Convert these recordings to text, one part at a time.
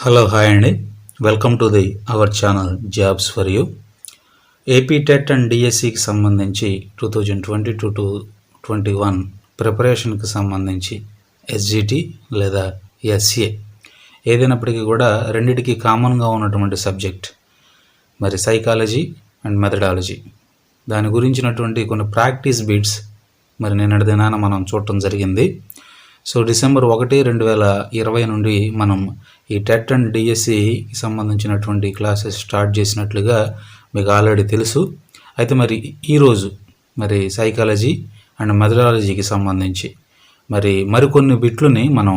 Hello hi అండి, welcome to our channel jobs for you. AP TET and డిఎస్సికి సంబంధించి 2020 to 21 ప్రిపరేషన్కి సంబంధించి SGT లేదా ఎస్ఏ ఏదైనప్పటికీ కూడా రెండిటికి కామన్గా ఉన్నటువంటి సబ్జెక్ట్ మరి సైకాలజీ అండ్ మెథడాలజీ. దాని గురించినటువంటి కొన్ని ప్రాక్టీస్ బిట్స్ మరి నిన్నటి దినాన మనం చూడటం జరిగింది. సో December 1, 2020 నుండి మనం ఈ టెట్ అండ్ డిఎస్సికి సంబంధించినటువంటి క్లాసెస్ స్టార్ట్ చేసినట్లుగా మీకు ఆల్రెడీ తెలుసు. అయితే మరి ఈరోజు మరి సైకాలజీ అండ్ మెథడాలజీకి సంబంధించి మరికొన్ని బిట్లని మనం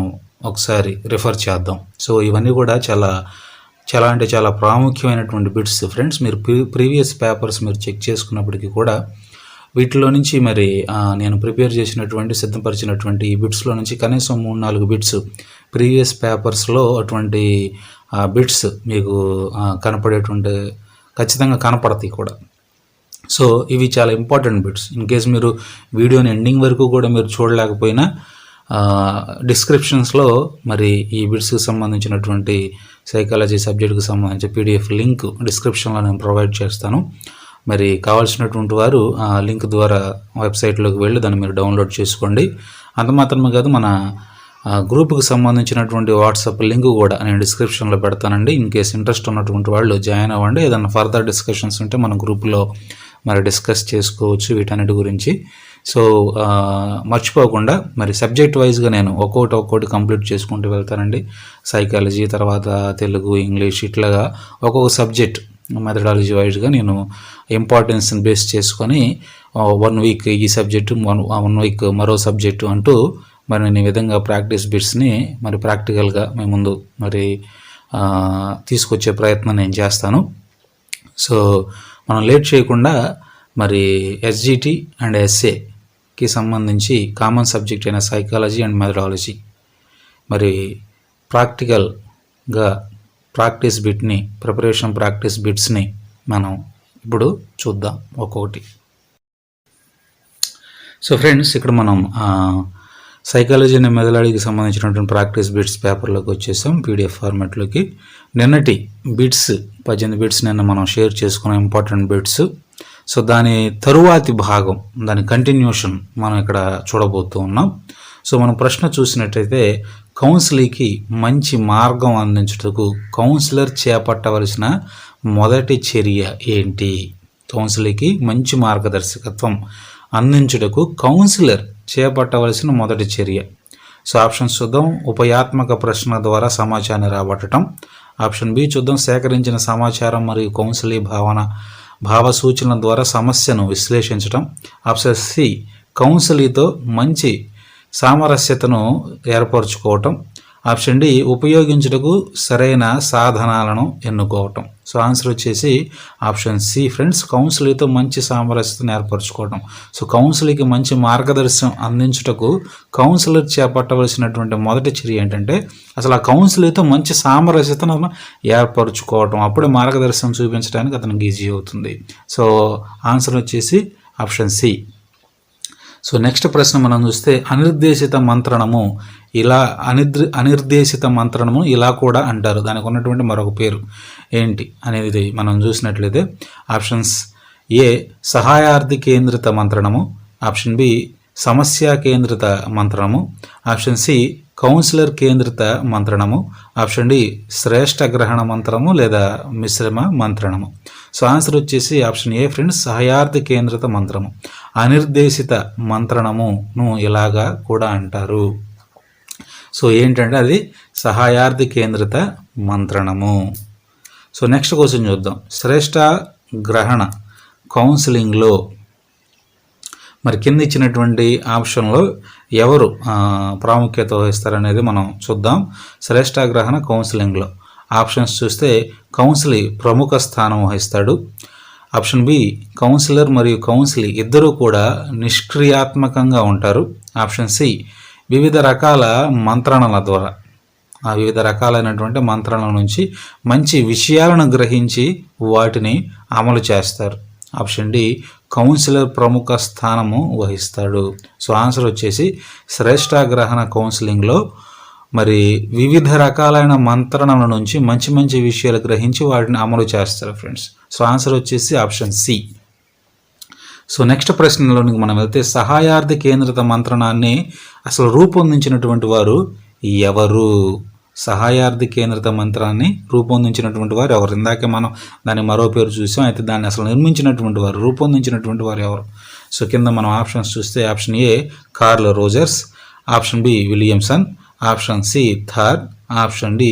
ఒకసారి రిఫర్ చేద్దాం. సో ఇవన్నీ కూడా చాలా ప్రాముఖ్యమైనటువంటి బిట్స్ ఫ్రెండ్స్. మీరు ప్రీవియస్ పేపర్స్ మీరు చెక్ చేసుకున్నప్పటికీ కూడా వీటిలో నుంచి నేను ప్రిపేర్ చేసినటువంటి సిద్ధపరిచినటువంటి ఈ బిట్స్లో నుంచి కనీసం 3-4 బిట్స్ ప్రీవియస్ పేపర్స్లో అటువంటి బిట్స్ మీకు కనపడేటువంటి ఖచ్చితంగా కనపడతాయి కూడా. సో ఇవి చాలా ఇంపార్టెంట్ బిట్స్. ఇన్ కేస్ మీరు వీడియోని ఎండింగ్ వరకు కూడా మీరు చూడలేకపోయినా డిస్క్రిప్షన్స్లో ఈ బిట్స్కి సంబంధించినటువంటి సైకాలజీ సబ్జెక్ట్కి సంబంధించి PDF లింక్ డిస్క్రిప్షన్లో నేను ప్రొవైడ్ చేస్తాను. కావాల్సినటువంటి వారు ఆ లింక్ ద్వారా వెబ్సైట్లోకి వెళ్ళి దాన్ని మీరు డౌన్లోడ్ చేసుకోండి. అంత మాత్రమే కాదు, మన గ్రూప్కి సంబంధించినటువంటి వాట్సాప్ లింక్ కూడా నేను డిస్క్రిప్షన్లో పెడతానండి. ఇన్ కేస్ ఇంట్రెస్ట్ ఉన్నటువంటి వాళ్ళు జాయిన్ అవ్వండి. ఏదైనా ఫర్దర్ డిస్కషన్స్ ఉంటే మన గ్రూప్లో డిస్కస్ చేసుకోవచ్చు వీటన్నిటి గురించి. సో మర్చిపోకుండా సబ్జెక్ట్ వైజ్గా నేను ఒక్కొక్కటి కంప్లీట్ చేసుకుంటూ వెళ్తానండి. సైకాలజీ, తర్వాత తెలుగు, ఇంగ్లీష్, ఇట్లాగా ఒక్కొక్క సబ్జెక్ట్ మెథడాలజీ వైజ్గా నేను ఇంపార్టెన్స్ని బేస్ చేసుకొని 1 వీక్ ఈ సబ్జెక్టు, 1 వీక్ మరో సబ్జెక్టు అంటూ నేను ఈ విధంగా ప్రాక్టీస్ బిట్స్ని ప్రాక్టికల్గా మేము ముందు తీసుకొచ్చే ప్రయత్నం నేను చేస్తాను. సో మనం లేట్ చేయకుండా ఎస్జిటి అండ్ ఎస్ఏకి సంబంధించి కామన్ సబ్జెక్ట్ అయిన సైకాలజీ అండ్ మెథడాలజీ ప్రాక్టికల్గా ప్రాక్టీస్ బిట్ని, ప్రిపరేషన్ ప్రాక్టీస్ బిట్స్ని మనం ఇప్పుడు చూద్దాం ఒక్కొక్కటి. సో ఫ్రెండ్స్, ఇక్కడ మనం సైకాలజీ అండ్ మెథడాలజీకి సంబంధించినటువంటి ప్రాక్టీస్ బిట్స్ పేపర్లోకి వచ్చేసాం, PDF ఫార్మాట్లోకి. నిన్నటి బిట్స్ 18 బిట్స్ నిన్న మనం షేర్ చేసుకున్న ఇంపార్టెంట్ బిట్స్. సో దాని తరువాతి భాగం, దాని కంటిన్యూషన్ మనం ఇక్కడ చూడబోతూ ఉన్నాం. సో మనం ప్రశ్న చూసినట్టయితే, కౌన్సిలింగ్కి మంచి మార్గం అందించుటకు కౌన్సిలర్ చేపట్టవలసిన మొదటి చర్య ఏంటి? కౌన్సిలింగ్కి మంచి మార్గదర్శకత్వం అందించుటకు కౌన్సిలర్ చేపట్టవలసిన మొదటి చర్య. సో ఆప్షన్స్ చూద్దాం. ఉపయాత్మక ప్రశ్న ద్వారా సమాచారాన్ని రాబట్టడం. ఆప్షన్ బి చూద్దాం. సేకరించిన సమాచారం మరియు కౌన్సిలింగ్ భావ సూచనల ద్వారా సమస్యను విశ్లేషించడం. ఆప్షన్ సి కౌన్సిలింగ్తో మంచి సామరస్యతను ఏర్పరచుకోవటం. ఆప్షన్ డి ఉపయోగించుటకు సరైన సాధనాలను ఎన్నుకోవటం. సో ఆన్సర్ వచ్చేసి ఆప్షన్ సి ఫ్రెండ్స్, కౌన్సిలింగ్తో మంచి సామరస్యతను ఏర్పరచుకోవటం. సో కౌన్సిలింగ్కి మంచి మార్గదర్శనం అందించుటకు కౌన్సిలర్ చేపట్టవలసినటువంటి మొదటి చర్య ఏంటంటే అసలు ఆ కౌన్సిలింగ్తో మంచి సామరస్యతను ఏర్పరచుకోవటం. అప్పుడే మార్గదర్శనం చూపించడానికి అతనికి ఈజీ అవుతుంది. సో ఆన్సర్ వచ్చేసి ఆప్షన్ సి. సో నెక్స్ట్ ప్రశ్న మనం చూస్తే, అనిర్దేశిత మంత్రణము ఇలా కూడా అంటారు. దానికి ఉన్నటువంటి మరొక పేరు ఏంటి అనేది మనం చూసినట్లయితే, ఆప్షన్స్ ఏ సహాయార్థి కేంద్రిత మంత్రణము, ఆప్షన్ బి సమస్య కేంద్రిత మంత్రణము, ఆప్షన్ సి కౌన్సిలర్ కేంద్రిత మంత్రణము, ఆప్షన్ డి శ్రేష్ఠ గ్రహణ మంత్రము లేదా మిశ్రమ మంత్రణము. సో ఆన్సర్ వచ్చేసి ఆప్షన్ ఏ ఫ్రెండ్స్, సహాయార్థి కేంద్రిత మంత్రము. అనిర్దేశిత మంత్రణమును ఇలాగా కూడా అంటారు. సో ఏంటంటే అది సహాయార్థి కేంద్రిత మంత్రణము. సో నెక్స్ట్ క్వశ్చన్ చూద్దాం. శ్రేష్ఠ గ్రహణ కౌన్సిలింగ్లో కింద ఇచ్చినటువంటి ఆప్షన్లో ఎవరు ప్రాముఖ్యత వహిస్తారనేది మనం చూద్దాం. శ్రేష్ఠ గ్రహణ కౌన్సిలింగ్లో ఆప్షన్స్ చూస్తే, కౌన్సిలర్ ప్రముఖ స్థానం వహిస్తాడు. ఆప్షన్ బి కౌన్సిలర్ మరియు కౌన్సిలీ ఇద్దరూ కూడా నిష్క్రియాత్మకంగా ఉంటారు. ఆప్షన్ సి వివిధ రకాల మంత్రణల ద్వారా, ఆ వివిధ రకాలైనటువంటి మంత్రణల నుంచి మంచి విషయాలను గ్రహించి వాటిని అమలు చేస్తారు. ఆప్షన్ డి కౌన్సిలర్ ప్రముఖ స్థానము వహిస్తాడు. సో ఆన్సర్ వచ్చేసి శ్రేష్ఠ గ్రహణ కౌన్సిలింగ్లో మరి వివిధ రకాలైన మంత్రణల నుంచి మంచి మంచి విషయాలు గ్రహించి వాటిని అమలు చేస్తారు ఫ్రెండ్స్. సో ఆన్సర్ వచ్చేసి ఆప్షన్ సి. సో నెక్స్ట్ ప్రశ్నలోనికి మనం వెళ్తే సహాయార్థ కేంద్రిత మంత్రణాన్ని అసలు రూపొందించినటువంటి వారు ఎవరు? సహాయార్థ కేంద్రిత మంత్రాన్ని రూపొందించినటువంటి వారు ఎవరు? ఇందాకే మనం దాని మరో పేరు చూసాం. అయితే దాన్ని అసలు నిర్మించినటువంటి వారు, రూపొందించినటువంటి వారు ఎవరు? సో కింద మనం ఆప్షన్స్ చూస్తే option A Carl Rogers, option B Williamson, option C Thorne, option D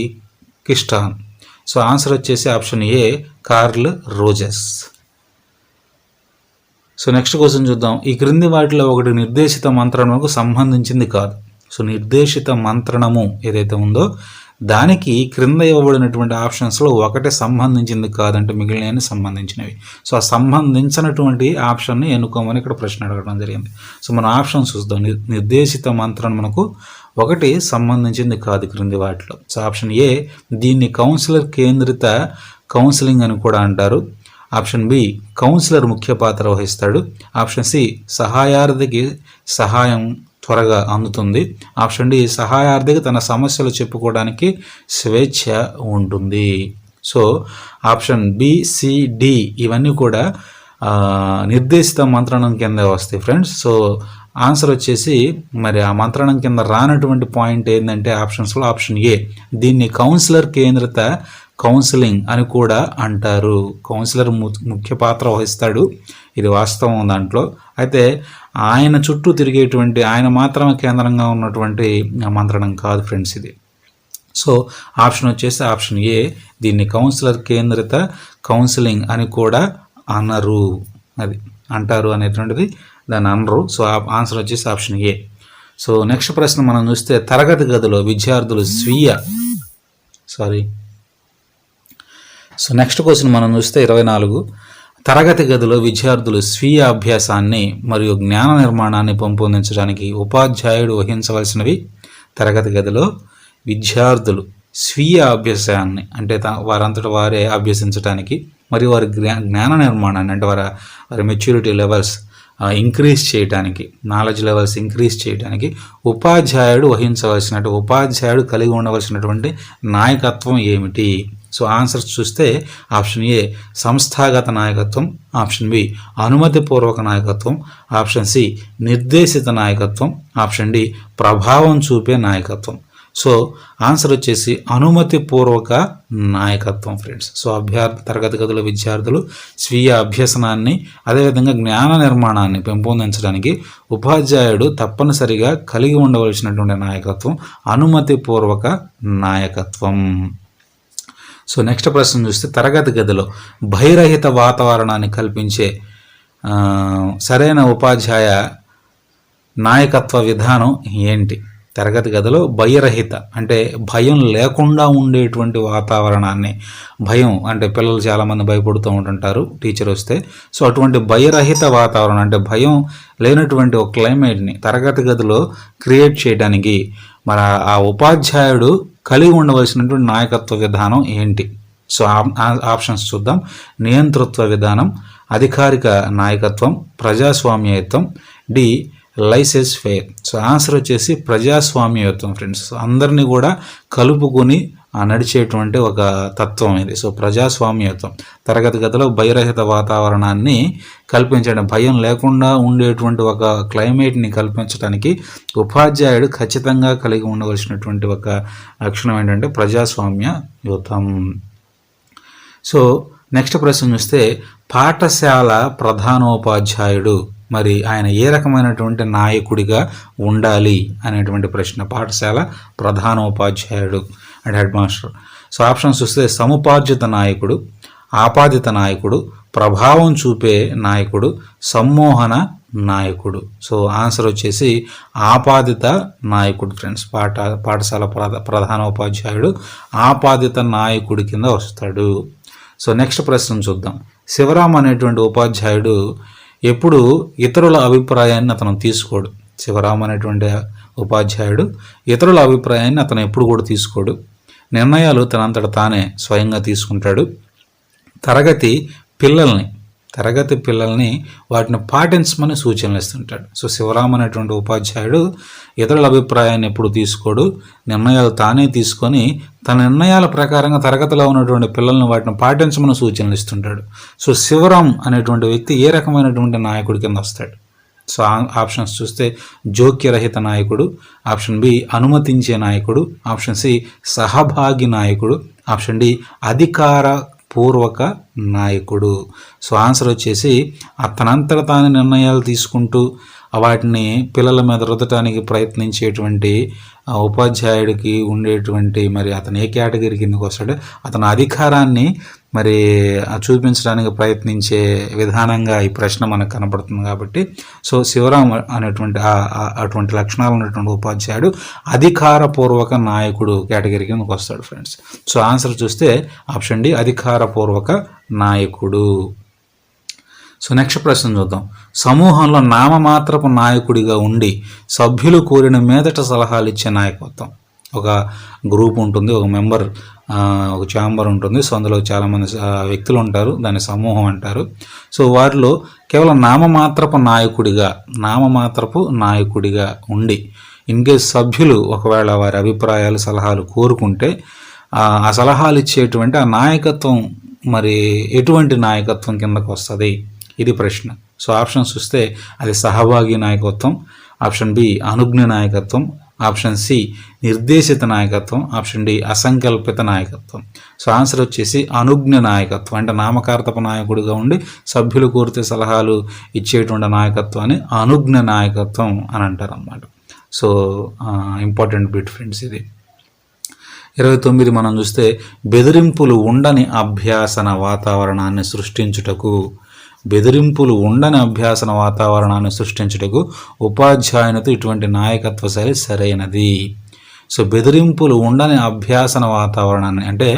కిస్టాన్. సో ఆన్సర్ వచ్చేసి option A Carl Rogers. So next question చూద్దాం. ఈ క్రింది వాటిలో ఒకటి నిర్దేశిత మంత్రణముకు సంబంధించింది కాదు. సో నిర్దేశిత మంత్రణము ఏదైతే ఉందో దానికి క్రింద ఇవ్వబడినటువంటి ఆప్షన్స్లో ఒకటి సంబంధించింది కాదంటే మిగిలిన సంబంధించినవి. సో ఆ సంబంధించినటువంటి ఆప్షన్ని ఎన్నుకోమని ఇక్కడ ప్రశ్న అడగడం జరిగింది. సో మనం ఆప్షన్ చూద్దాం. నిర్దేశిత మంత్రం మనకు ఒకటి సంబంధించింది కాదు క్రింది వాటిలో. సో ఆప్షన్ ఏ దీన్ని కౌన్సిలర్ కేంద్రిత కౌన్సిలింగ్ అని కూడా అంటారు. ఆప్షన్ బి కౌన్సిలర్ ముఖ్య పాత్ర వహిస్తాడు. ఆప్షన్ సి సహాయార్థికి సహాయం త్వరగా అందుతుంది. ఆప్షన్ డి సహాయార్థికి తన సమస్యలు చెప్పుకోవడానికి స్వేచ్ఛ ఉంటుంది. So option B, C, D ఇవన్నీ కూడా నిర్దేశిత మంత్రణం కింద వస్తాయి ఫ్రెండ్స్. సో ఆన్సర్ వచ్చేసి మరి ఆ మంత్రణం కింద రానటువంటి పాయింట్ ఏంటంటే ఆప్షన్స్లో ఆప్షన్ ఏ దీన్ని కౌన్సిలర్ కేంద్రిత కౌన్సిలింగ్ అని కూడా అంటారు. కౌన్సిలర్ ముఖ్య పాత్ర వహిస్తాడు, ఇది వాస్తవం దాంట్లో. అయితే ఆయన చుట్టూ తిరిగేటువంటి ఆయన మాత్రమే కేంద్రంగా ఉన్నటువంటి మంత్రణం కాదు ఫ్రెండ్స్ ఇది. సో ఆప్షన్ వచ్చేసి ఆప్షన్ ఏ దీన్ని కౌన్సిలర్ కేంద్రిత కౌన్సిలింగ్ అని కూడా అనరు, అది అంటారు అనేటువంటిది దాన్ని అనరు. సో ఆన్సర్ వచ్చేసి ఆప్షన్ ఏ. సో నెక్స్ట్ ప్రశ్న మనం చూస్తే తరగతి గదిలో విద్యార్థులు నెక్స్ట్ క్వశ్చన్ మనం చూస్తే 24. తరగతి గదిలో విద్యార్థులు స్వీయ అభ్యాసాన్ని మరియు జ్ఞాన నిర్మాణాన్ని పెంపొందించడానికి ఉపాధ్యాయుడు వహించవలసినవి. తరగతి గదిలో విద్యార్థులు స్వీయ అభ్యాసాన్ని అంటే వారంతట వారే అభ్యసించడానికి మరియు వారి జ్ఞాన నిర్మాణాన్ని అంటే వారి మెచ్యూరిటీ లెవెల్స్ ఇంక్రీజ్ చేయడానికి, నాలెడ్జ్ లెవెల్స్ ఇంక్రీజ్ చేయడానికి ఉపాధ్యాయుడు ఉపాధ్యాయుడు కలిగి ఉండవలసినటువంటి నాయకత్వం ఏమిటి? సో ఆన్సర్స్ చూస్తే ఆప్షన్ ఏ సంస్థాగత నాయకత్వం, ఆప్షన్ బి అనుమతిపూర్వక నాయకత్వం, ఆప్షన్ సి నిర్దేశిత నాయకత్వం, ఆప్షన్ డి ప్రభావం చూపే నాయకత్వం. సో ఆన్సర్ వచ్చేసి అనుమతిపూర్వక నాయకత్వం ఫ్రెండ్స్. సో తరగతి గదుల విద్యార్థులు స్వీయ అభ్యసనాన్ని అదేవిధంగా జ్ఞాన నిర్మాణాన్ని పెంపొందించడానికి ఉపాధ్యాయుడు తప్పనిసరిగా కలిగి ఉండవలసినటువంటి నాయకత్వం అనుమతిపూర్వక నాయకత్వం. సో నెక్స్ట్ ప్రశ్న చూస్తే తరగతి గదిలో భయరహిత వాతావరణాన్ని కల్పించే సరైన ఉపాధ్యాయ నాయకత్వ విధానం ఏంటి? తరగతి గదిలో భయరహిత అంటే భయం లేకుండా ఉండేటువంటి వాతావరణాన్ని, భయం అంటే పిల్లలు చాలామంది భయపడుతూ ఉంటుంటారు టీచర్ వస్తే. సో అటువంటి భయరహిత వాతావరణం అంటే భయం లేనటువంటి ఒక క్లైమేట్ని తరగతి గదిలో క్రియేట్ చేయడానికి మరి ఆ ఉపాధ్యాయుడు కలిగి ఉండవలసినటువంటి నాయకత్వ విధానం ఏంటి? సో ఆప్షన్స్ చూద్దాం. నియంతృత్వ విధానం, అధికారిక నాయకత్వం, ప్రజాస్వామ్యయుత్వం, D laissez faire. So answer వచ్చేసి ప్రజాస్వామ్యయుత్వం ఫ్రెండ్స్. అందరినీ కూడా కలుపుకొని నడిచేటువంటి ఒక తత్వం ఇది. సో ప్రజాస్వామ్యయుత్వం తరగతి గదిలో భయరహిత వాతావరణాన్ని కల్పించడం, భయం లేకుండా ఉండేటువంటి ఒక క్లైమేట్ని కల్పించడానికి ఉపాధ్యాయుడు ఖచ్చితంగా కలిగి ఉండవలసినటువంటి ఒక లక్షణం ఏంటంటే ప్రజాస్వామ్యయుతం. సో నెక్స్ట్ ప్రశ్న చూస్తే పాఠశాల ప్రధానోపాధ్యాయుడు మరి ఆయన ఏ రకమైనటువంటి నాయకుడిగా ఉండాలి అనేటువంటి ప్రశ్న. పాఠశాల ప్రధానోపాధ్యాయుడు అంటే హెడ్ మాస్టర్. సో ఆప్షన్స్ చూస్తే సముపార్జిత నాయకుడు, ఆపాదిత నాయకుడు, ప్రభావం చూపే నాయకుడు, సమ్మోహన నాయకుడు. సో ఆన్సర్ వచ్చేసి ఆపాదిత నాయకుడు ఫ్రెండ్స్. పాఠశాల ప్రధానోపాధ్యాయుడు ఆపాదిత నాయకుడి కింద వస్తాడు. సో నెక్స్ట్ ప్రశ్న చూద్దాం. శివరాం అనేటువంటి ఉపాధ్యాయుడు ఎప్పుడు ఇతరుల అభిప్రాయాన్ని అతను తీసుకోడు. శివరాం అనేటువంటి ఉపాధ్యాయుడు ఇతరుల అభిప్రాయాన్ని అతను ఎప్పుడు కూడా తీసుకోడు. నిర్ణయాలు తనంతట తానే స్వయంగా తీసుకుంటాడు. తరగతి పిల్లల్ని తరగతి పిల్లల్ని వాటిని పాటించమని సూచనలు ఇస్తుంటాడు. సో శివరాం అనేటువంటి ఉపాధ్యాయుడు ఇతరుల అభిప్రాయాన్ని ఎప్పుడు తీసుకోడు, నిర్ణయాలు తానే తీసుకొని తన నిర్ణయాల ప్రకారంగా తరగతిలో ఉన్నటువంటి పిల్లల్ని వాటిని పాటించమని సూచనలు ఇస్తుంటాడు. సో శివరాం అనేటువంటి వ్యక్తి ఏ రకమైనటువంటి నాయకుడి కింద వస్తాడు? సో ఆప్షన్స్ చూస్తే జోక్యరహిత నాయకుడు, ఆప్షన్ బి అనుమతించే నాయకుడు, ఆప్షన్ సి సహభాగి నాయకుడు, ఆప్షన్ డి అధికార పూర్వక నాయకుడు. సో ఆన్సర్ వచ్చేసి తనంతట తాను నిర్ణయాలు తీసుకుంటూ వాటిని పిల్లల మీద రుద్దటానికి ప్రయత్నించేటువంటి ఉపాధ్యాయుడికి ఉండేటువంటి మరి అతను ఏ కేటగిరీ కిందకు వస్తాడో అతను అధికారాన్ని మరి చూపించడానికి ప్రయత్నించే విధానంగా ఈ ప్రశ్న మనకు కనపడుతుంది. కాబట్టి సో శివరాం అనేటువంటి అటువంటి లక్షణాలు ఉన్నటువంటి ఉపాధ్యాయుడు అధికారపూర్వక నాయకుడు కేటగిరీ కిందకు వస్తాడు ఫ్రెండ్స్. సో ఆన్సర్ చూస్తే ఆప్షన్ డి అధికారపూర్వక నాయకుడు. సో నెక్స్ట్ ప్రశ్న చూద్దాం. సమూహంలో నామమాత్రపు నాయకుడిగా ఉండి సభ్యులు కోరిన మీదట సలహాలు ఇచ్చే నాయకత్వం. ఒక గ్రూప్ ఉంటుంది, ఒక మెంబర్, ఒక ఛాంబర్ ఉంటుంది. సో అందులో చాలామంది వ్యక్తులు ఉంటారు, దాన్ని సమూహం అంటారు. సో వారిలో కేవలం నామమాత్రపు నాయకుడిగా ఉండి ఇన్కేస్ సభ్యులు ఒకవేళ వారి అభిప్రాయాలు సలహాలు కోరుకుంటే ఆ సలహాలు ఇచ్చేటువంటి ఆ నాయకత్వం మరి ఎటువంటి నాయకత్వం కిందకు వస్తుంది? ఇది ప్రశ్న. సో ఆప్షన్స్ చూస్తే అది సహభాగి నాయకత్వం, ఆప్షన్ బి అనుజ్ఞ నాయకత్వం, ఆప్షన్ సి నిర్దేశిత నాయకత్వం, ఆప్షన్ డి అసంకల్పిత నాయకత్వం. సో ఆన్సర్ వచ్చేసి అనుజ్ఞ నాయకత్వం. అంటే నామకార్థపు నాయకుడిగా ఉండి సభ్యులు కోరితే సలహాలు ఇచ్చేటువంటి నాయకత్వాన్ని అనుజ్ఞ నాయకత్వం అని అంటారు అన్నమాట. సో ఇంపార్టెంట్ బిట్ ఫ్రెండ్స్ ఇది. 29 మనం చూస్తే బెదిరింపులు ఉండని అభ్యాసన వాతావరణాన్ని సృష్టించుటకు ఉపాధ్యాయునితో ఇటువంటి నాయకత్వ శైలి సరైనది. సో బెదిరింపులు ఉండని అభ్యాసన వాతావరణాన్ని అంటే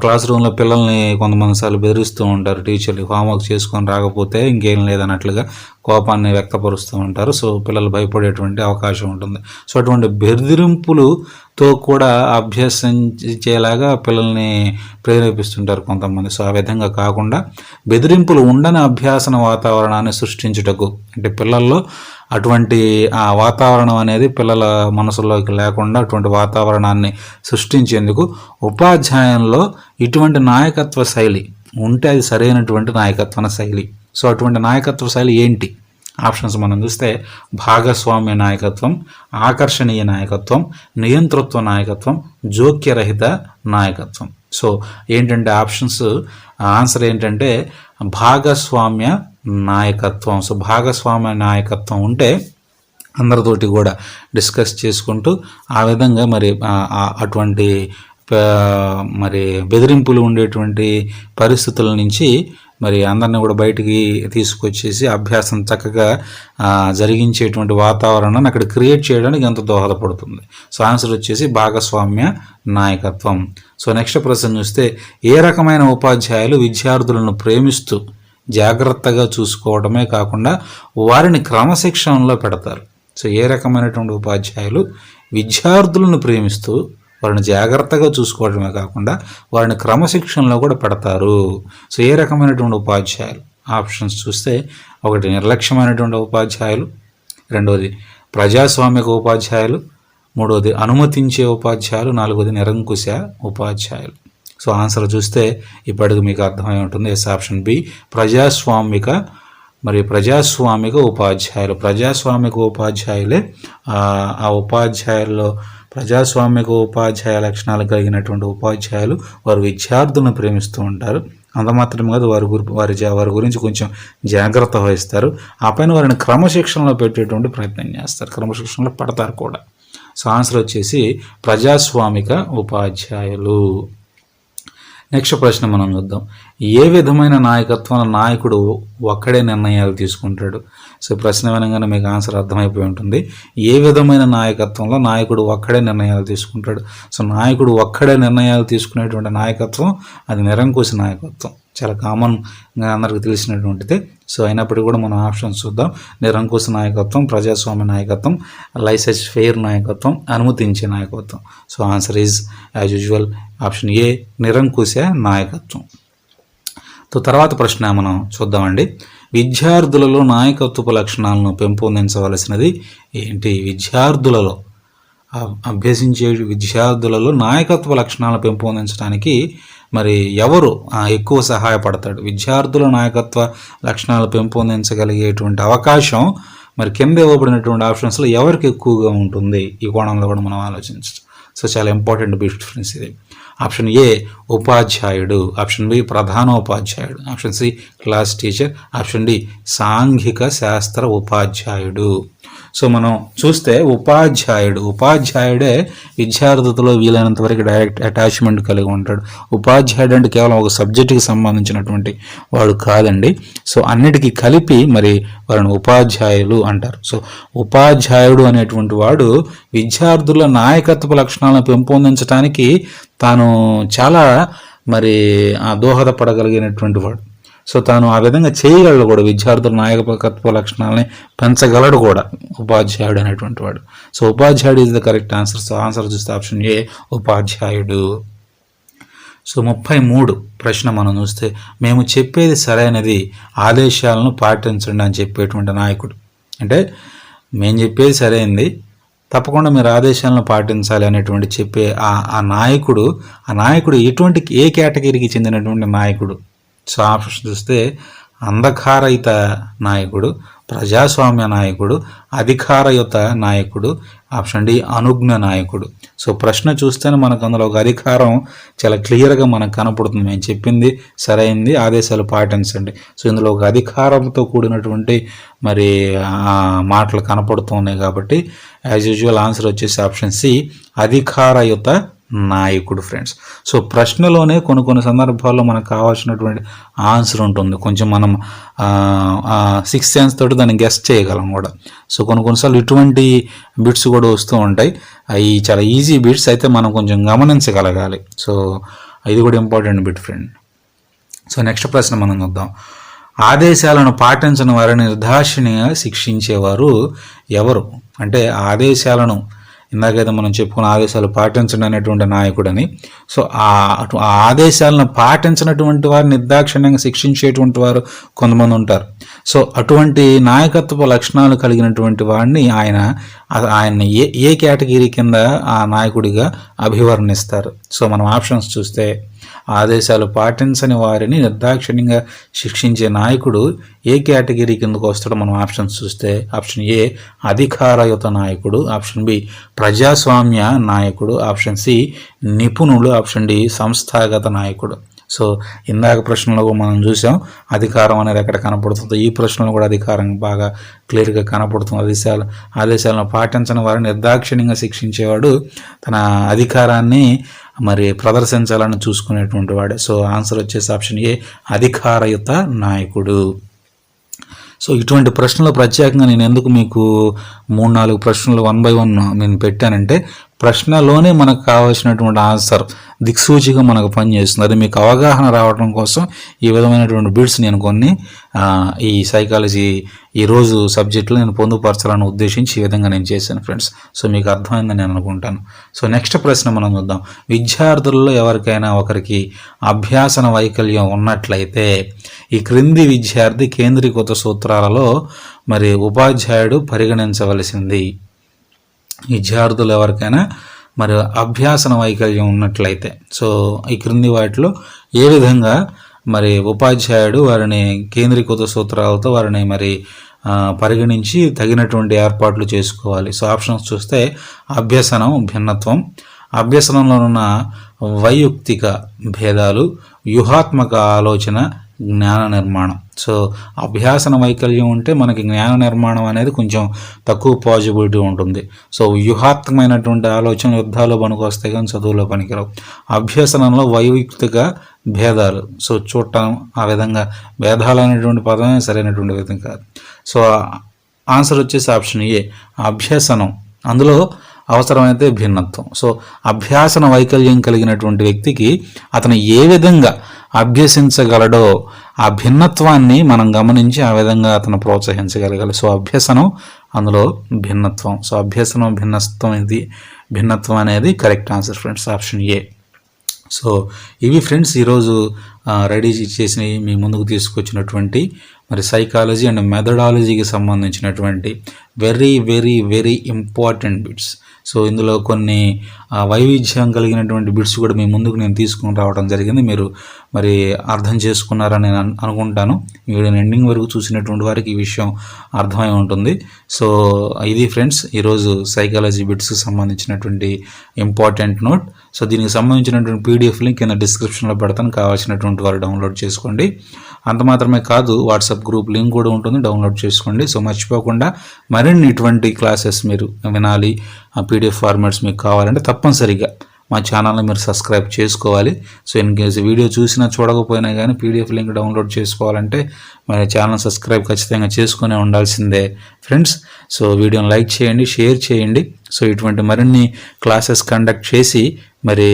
క్లాస్ రూమ్లో పిల్లల్ని కొంతమంది సార్లు బెదిరిస్తూ ఉంటారు టీచర్లు, హోంవర్క్ చేసుకొని రాకపోతే ఇంకేం లేదన్నట్లుగా కోపాన్ని వ్యక్తపరుస్తూ ఉంటారు. సో పిల్లలు భయపడేటువంటి అవకాశం ఉంటుంది. సో అటువంటి బెదిరింపులతో కూడా అభ్యసించేలాగా పిల్లల్ని ప్రేరేపిస్తుంటారు కొంతమంది. సో ఆ విధంగా కాకుండా బెదిరింపులు ఉండని అభ్యాసన వాతావరణాన్ని సృష్టించుటకు అంటే పిల్లల్లో అటువంటి ఆ వాతావరణం అనేది పిల్లల మనసుల్లోకి లేకుండా అటువంటి వాతావరణాన్ని సృష్టించేందుకు ఉపాధ్యాయంలో ఇటువంటి నాయకత్వ శైలి ఉంటే అది సరైనటువంటి నాయకత్వ శైలి. సో అటువంటి నాయకత్వ శైలి ఏంటి? ఆప్షన్స్ మనం చూస్తే భాగస్వామ్య నాయకత్వం, ఆకర్షణీయ నాయకత్వం, నియంతృత్వ నాయకత్వం, జోక్యరహిత నాయకత్వం. సో ఏంటంటే ఆప్షన్స్ ఆన్సర్ ఏంటంటే భాగస్వామ్య నాయకత్వం. సో భాగస్వామ్య నాయకత్వం ఉంటే అందరితోటి కూడా డిస్కస్ చేసుకుంటూ ఆ విధంగా మరి అటువంటి మరి బెదిరింపులు ఉండేటువంటి పరిస్థితుల నుంచి మరి అందరినీ కూడా బయటికి తీసుకొచ్చేసి అభ్యాసం చక్కగా జరిగించేటువంటి వాతావరణాన్ని అక్కడ క్రియేట్ చేయడానికి ఎంతో దోహదపడుతుంది. సో ఆన్సర్ వచ్చేసి భాగస్వామ్య నాయకత్వం. సో నెక్స్ట్ ప్రశ్న చూస్తే ఏ రకమైన ఉపాధ్యాయులు విద్యార్థులను ప్రేమిస్తూ జాగ్రత్తగా చూసుకోవడమే కాకుండా వారిని క్రమశిక్షణలో పెడతారు? సో ఏ రకమైనటువంటి ఉపాధ్యాయులు విద్యార్థులను ప్రేమిస్తూ వారిని జాగ్రత్తగా చూసుకోవడమే కాకుండా వారిని క్రమశిక్షణలో కూడా పెడతారు? సో ఏ రకమైనటువంటి ఉపాధ్యాయులు? ఆప్షన్స్ చూస్తే ఒకటి నిర్లక్ష్యమైనటువంటి ఉపాధ్యాయులు, రెండవది ప్రజాస్వామిక ఉపాధ్యాయులు, మూడవది అనుమతించే ఉపాధ్యాయులు, నాలుగవది నిరంకుశ ఉపాధ్యాయులు. సో ఆన్సర్ చూస్తే ఇప్పటికి మీకు అర్థమై ఉంటుంది. ఎస్ ఆప్షన్ బి ప్రజాస్వామిక ఉపాధ్యాయులు. ప్రజాస్వామిక ఉపాధ్యాయులే ఆ ఉపాధ్యాయుల్లో ప్రజాస్వామిక ఉపాధ్యాయ లక్షణాలు కలిగినటువంటి ఉపాధ్యాయులు వారు విద్యార్థులను ప్రేమిస్తూ ఉంటారు. అంత మాత్రమే కాదు వారి గురించి కొంచెం జాగ్రత్త వహిస్తారు. ఆ పైన వారిని క్రమశిక్షణలో పెట్టేటువంటి ప్రయత్నం చేస్తారు, క్రమశిక్షణలో పడతారు కూడా. సో ఆన్సర్ వచ్చేసి ప్రజాస్వామిక ఉపాధ్యాయులు. నెక్స్ట్ ప్రశ్న మనం చూద్దాం. ఏ విధమైన నాయకత్వంలో నాయకుడు ఒక్కడే నిర్ణయాలు తీసుకుంటాడు? సో ప్రశ్న వినగానే మీకు ఆన్సర్ అర్థమైపోయి ఉంటుంది. ఏ విధమైన నాయకత్వంలో నాయకుడు ఒక్కడే నిర్ణయాలు తీసుకుంటాడు? సో నాయకుడు ఒక్కడే నిర్ణయాలు తీసుకునేటువంటి నాయకత్వం అది నిరంకుశ నాయకత్వం. చాలా కామన్గా అందరికి తెలిసినటువంటిదే. సో అయినప్పటికీ కూడా మనం ఆప్షన్స్ చూద్దాం. నిరంకుశ నాయకత్వం, ప్రజాస్వామ్య నాయకత్వం, లైసెన్స్ ఫెయిర్ నాయకత్వం, అనుమతించే నాయకత్వం. So answer is as usual option A నిరంకుశ నాయకత్వం. తర్వాత ప్రశ్న మనం చూద్దామండి. విద్యార్థులలో నాయకత్వపు లక్షణాలను పెంపొందించవలసినది ఏంటి? విద్యార్థులలో అభ్యసించే విద్యార్థులలో నాయకత్వ లక్షణాలను పెంపొందించడానికి మరి ఎవరు ఎక్కువ సహాయపడతాడు? విద్యార్థుల నాయకత్వ లక్షణాలు పెంపొందించగలిగేటువంటి అవకాశం మరి కింద ఇవ్వబడినటువంటి ఆప్షన్స్లో ఎవరికి ఎక్కువగా ఉంటుంది? ఈ కోణంలో కూడా మనం ఆలోచించవచ్చు. సో చాలా ఇంపార్టెంట్ బిట్ ఫ్రెండ్స్ ఇది. ఆప్షన్ ఏ ఉపాధ్యాయుడు, ఆప్షన్ బి ప్రధానోపాధ్యాయుడు, option C class teacher, option D సాంఘిక శాస్త్ర ఉపాధ్యాయుడు. సో మనం చూస్తే ఉపాధ్యాయుడే విద్యార్థులతో వీలైనంత వరకు డైరెక్ట్ అటాచ్మెంట్ కలిగి ఉంటాడు. ఉపాధ్యాయుడు అంటే కేవలం ఒక సబ్జెక్టుకి సంబంధించినటువంటి వాడు కాదండి. సో అన్నిటికీ కలిపి మరి వారిని ఉపాధ్యాయులు అంటారు. సో ఉపాధ్యాయుడు అనేటువంటి వాడు విద్యార్థుల నాయకత్వ లక్షణాలను పెంపొందించడానికి తాను చాలా మరి దోహదపడగలిగినటువంటి వాడు. సో తాను ఆ విధంగా చేయగలడు కూడా, విద్యార్థుల నాయకత్వ లక్షణాలని పెంచగలడు కూడా ఉపాధ్యాయుడు అనేటువంటి వాడు. సో ఉపాధ్యాయుడు is the correct answer. So answer చూస్తే ఆప్షన్ ఏ ఉపాధ్యాయుడు. సో 33 ప్రశ్న మనం చూస్తే, మేము చెప్పేది సరైనది, ఆదేశాలను పాటించండి అని చెప్పేటువంటి నాయకుడు. అంటే మేము చెప్పేది సరైనది, తప్పకుండా మీరు ఆదేశాలను పాటించాలి అనేటువంటి చెప్పే ఆ నాయకుడు ఎటువంటి ఏ కేటగిరీకి చెందినటువంటి నాయకుడు? సో ఆప్షన్ చూస్తే అంధకారయుత నాయకుడు, ప్రజాస్వామ్య నాయకుడు, అధికారయుత నాయకుడు, ఆప్షన్ డి అనుజ్ఞ నాయకుడు. సో ప్రశ్న చూస్తేనే మనకు అందులో ఒక అధికారం చాలా క్లియర్గా మనకు కనపడుతుంది. మేము చెప్పింది సరైంది, ఆదేశాలు పాటించండి. సో ఇందులో ఒక అధికారంతో కూడినటువంటి మరి మాటలు కనపడుతున్నాయి కాబట్టి యాజ్ యూజువల్ ఆన్సర్ వచ్చేసి ఆప్షన్ సి అధికారయుత నాయకుడు ఫ్రెండ్స్. సో ప్రశ్నలోనే కొన్ని సందర్భాల్లో మనకు కావాల్సినటువంటి ఆన్సర్ ఉంటుంది. కొంచెం మనం 6th సెన్స్ తోటి దాన్ని గెస్ట్ చేయగలం కూడా. సో కొన్నిసార్లు ఇటువంటి బిట్స్ కూడా వస్తూ ఉంటాయి. అవి చాలా ఈజీ బిట్స్ అయితే మనం కొంచెం గమనించగలగాలి. సో ఇది కూడా important bit friend. So next ప్రశ్న మనం చూద్దాం. ఆదేశాలను పాటించని వారిని నిర్దాక్షిణ్యంగా శిక్షించేవారు ఎవరు? అంటే ఆదేశాలను ఇందాకైతే మనం చెప్పుకున్న ఆదేశాలు పాటించడం అనేటువంటి నాయకుడని. సో ఆ ఆదేశాలను పాటించినటువంటి వారు నిర్దాక్షిణ్యంగా శిక్షించేటువంటి వారు కొంతమంది ఉంటారు. సో అటువంటి నాయకత్వ లక్షణాలు కలిగినటువంటి వాడిని ఆయన్ని ఏ కేటగిరీ కింద ఆ నాయకుడిగా అభివర్ణిస్తారు? సో మనం ఆప్షన్స్ చూస్తే ఆదేశాలు పాటించని వారిని నిర్దాక్షిణ్యంగా శిక్షించే నాయకుడు ఏ కేటగిరీ కిందకు వస్తాడో మనం ఆప్షన్స్ చూస్తే ఆప్షన్ ఏ అధికారయుత నాయకుడు, ఆప్షన్ బి ప్రజాస్వామ్య నాయకుడు, ఆప్షన్ సి నిపుణులు, ఆప్షన్ డి సంస్థాగత నాయకుడు. సో ఇందాక ప్రశ్నలో మనం చూసాం అధికారం అనేది ఎక్కడ కనపడుతుందో, ఈ ప్రశ్నలో కూడా అధికారం బాగా క్లియర్గా కనపడుతుంది. ఆదేశాలను పాటించని వారిని నిర్దాక్షిణ్యంగా శిక్షించేవాడు తన అధికారాన్ని మరి ప్రదర్శించాలని చూసుకునేటువంటి వాడే. సో ఆన్సర్ వచ్చేసి ఆప్షన్ ఏ అధికారయుత నాయకుడు. సో ఇటువంటి ప్రశ్నలు ప్రత్యేకంగా నేను ఎందుకు మీకు 3-4 ప్రశ్నలు 1 by 1 నేను పెట్టానంటే ప్రశ్నలోనే మనకు కావాల్సినటువంటి ఆన్సర్ దిక్సూచిగా మనకు పనిచేస్తుంది. అది మీకు అవగాహన రావడం కోసం ఈ విధమైనటువంటి బిట్స్ నేను కొన్ని ఈ సైకాలజీ ఈరోజు సబ్జెక్టులో నేను పొందుపరచాలని ఉద్దేశించి ఈ విధంగా నేను చేశాను ఫ్రెండ్స్. సో మీకు అర్థమైందని నేను అనుకుంటాను. సో నెక్స్ట్ ప్రశ్న మనం చూద్దాం. విద్యార్థులలో ఎవరికైనా ఒకరికి అభ్యాసన వైకల్యం ఉన్నట్లయితే ఈ క్రింది విద్యార్థి కేంద్రీకృత సూత్రాలలో మరి ఉపాధ్యాయుడు పరిగణించవలసింది. విద్యార్థులు ఎవరికైనా మరి అభ్యాసన వైకల్యం ఉన్నట్లయితే సో ఈ క్రింది వాటిలో ఏ విధంగా మరి ఉపాధ్యాయుడు వారిని కేంద్రీకృత సూత్రాలతో వారిని మరి పరిగణించి తగినటువంటి ఏర్పాట్లు చేసుకోవాలి? సో ఆప్షన్స్ చూస్తే అభ్యసనం, భిన్నత్వం, అభ్యసనంలో ఉన్న వైయక్తిక భేదాలు, వ్యూహాత్మక ఆలోచన, జ్ఞాన నిర్మాణం. సో అభ్యాసన వైకల్యం ఉంటే మనకి జ్ఞాన నిర్మాణం అనేది కొంచెం తక్కువ పాజిబిలిటీ ఉంటుంది. సో వ్యూహాత్మకమైనటువంటి ఆలోచన యుద్ధాలు పనికొస్తాయి కానీ చదువులో పనికిరావు. అభ్యసనంలో వైయక్తిక భేదాలు, సో చూడటం ఆ విధంగా భేదాలు అనేటువంటి పదమే సరైనటువంటి విధం కాదు. సో ఆన్సర్ వచ్చేసి ఆప్షన్ ఏ అభ్యసనం, అందులో అవసరమైతే భిన్నత్వం. సో అభ్యాసన వైకల్యం కలిగినటువంటి వ్యక్తికి అతను ఏ విధంగా అభ్యసించగలడో ఆ భిన్నత్వాన్ని మనం గమనించి ఆ విధంగా అతను ప్రోత్సహించగలగాలి. సో అభ్యసనం, అందులో భిన్నత్వం. సో అభ్యసనం, భిన్నత్వం అనేది correct answer friends, option A. So ఇవి ఫ్రెండ్స్ ఈరోజు రెడీ చేసి మీ ముందుకు తీసుకొచ్చినటువంటి మరి సైకాలజీ అండ్ మెథడాలజీకి సంబంధించినటువంటి very very very important bits. So ఇందులో కొన్ని వైవిధ్యం కలిగినటువంటి బిట్స్ కూడా మీ ముందుకు నేను తీసుకుని రావడం జరిగింది. మీరు మరి అర్థం చేసుకున్నారని నేను అనుకుంటాను. ఈ వీడియోని ఎండింగ్ వరకు చూసినటువంటి వారికి ఈ విషయం అర్థమై ఉంటుంది. సో ఇది ఫ్రెండ్స్ ఈరోజు సైకాలజీ బిట్స్కి సంబంధించినటువంటి ఇంపార్టెంట్ నోట్. సో దీనికి సంబంధించినటువంటి పీడిఎఫ్ లింక్ కింద డిస్క్రిప్షన్లో పెడతాను, కావాల్సినటువంటి వారు డౌన్లోడ్ చేసుకోండి. అంత మాత్రమే కాదు, వాట్సాప్ గ్రూప్ లింక్ కూడా ఉంటుంది, డౌన్లోడ్ చేసుకోండి. సో మర్చిపోకుండా మరిన్ని ఇటువంటి క్లాసెస్ మీరు వినాలి, ఆ పీడిఎఫ్ ఫార్మాట్స్ మీకు కావాలంటే తప్పనిసరిగా మా ఛానల్ని మీరు సబ్స్క్రైబ్ చేసుకోవాలి. సో ఇన్ కేసు వీడియో చూసినా చూడకపోయినా కానీ పీడిఎఫ్ లింక్ డౌన్లోడ్ చేసుకోవాలంటే మన ఛానల్ సబ్స్క్రైబ్ ఖచ్చితంగా చేసుకునే ఉండాల్సిందే ఫ్రెండ్స్. సో వీడియోని లైక్ చేయండి, షేర్ చేయండి. సో ఇటువంటి మరిన్ని క్లాసెస్ కండక్ట్ చేసి మరి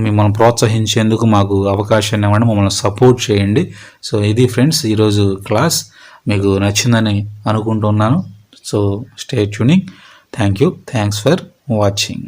మిమ్మల్ని ప్రోత్సహించేందుకు మాకు అవకాశాన్ని ఇవ్వండి, మమ్మల్ని సపోర్ట్ చేయండి. సో ఇది ఫ్రెండ్స్ ఈరోజు క్లాస్ మీకు నచ్చిందని అనుకుంటున్నాను. So stay tuning. Thank you. Thanks for watching.